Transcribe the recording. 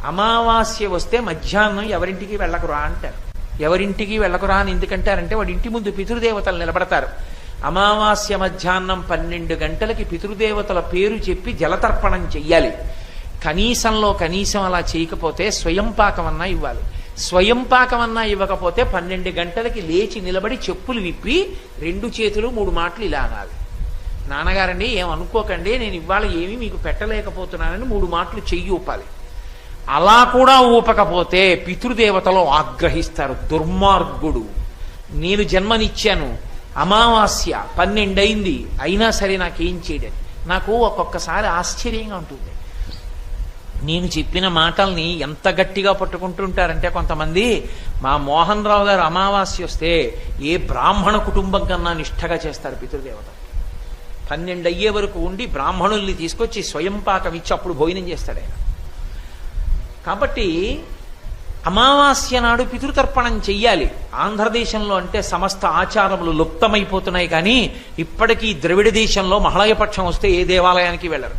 అమావాస్య వస్తే మధ్యాహ్నం ఎవరింటికి వెళ్ళకురా అంటారు. ఎవరింటికి వెళ్ళకురా అని ఎందుకంటారంటే వాడి ఇంటి ముందు పితృదేవతలు నిలబడతారు. అమావాస్య మధ్యాహ్నం 12 గంటలకి పితృదేవతల పేరు చెప్పి జలతర్పణం చెయ్యాలి. కనీసంలో కనీసం అలా చేయకపోతే స్వయం పాకమన్నా ఇవ్వాలి. స్వయం పాకమన్నా ఇవ్వకపోతే 12 గంటలకి లేచి నిలబడి చెప్పులు విప్పి 2 చేతులు 3 మాటలు ఇలా అనాలి. నాన్నగారండి ఏమనుకోకండి, నేను ఇవాళ ఏమీ మీకు పెట్టలేకపోతున్నానని 3 మాటలు చెయ్యి ఊపాలి. అలా కూడా ఊపకపోతే పితృదేవతలు ఆగ్రహిస్తారు. దుర్మార్గుడు, నేను జన్మనిచ్చాను, అమావాస్య 12 అయింది, అయినా సరే నాకేం చేయడని. నాకు ఒక్కొక్కసారి ఆశ్చర్యంగా ఉంటుంది. నేను చెప్పిన మాటల్ని ఎంత గట్టిగా పట్టుకుంటుంటారంటే కొంతమంది, మా మోహన్ రావు గారు అమావాస్య వస్తే ఏ బ్రాహ్మణ కుటుంబం కన్నా నిష్ఠగా చేస్తారు పితృదేవత. 12 అయ్యే వరకు ఉండి బ్రాహ్మణుల్ని తీసుకొచ్చి స్వయం పాకం ఇచ్చి అప్పుడు భోజనం చేస్తాడు ఆయన. కాబట్టి అమావాస్య నాడు పితృతర్పణం చెయ్యాలి. ఆంధ్రదేశంలో అంటే సమస్త ఆచారములు లుప్తమైపోతున్నాయి, కానీ ఇప్పటికీ ద్రవిడ దేశంలో మహాళయపక్షం వస్తే ఏ దేవాలయానికి వెళ్ళరు.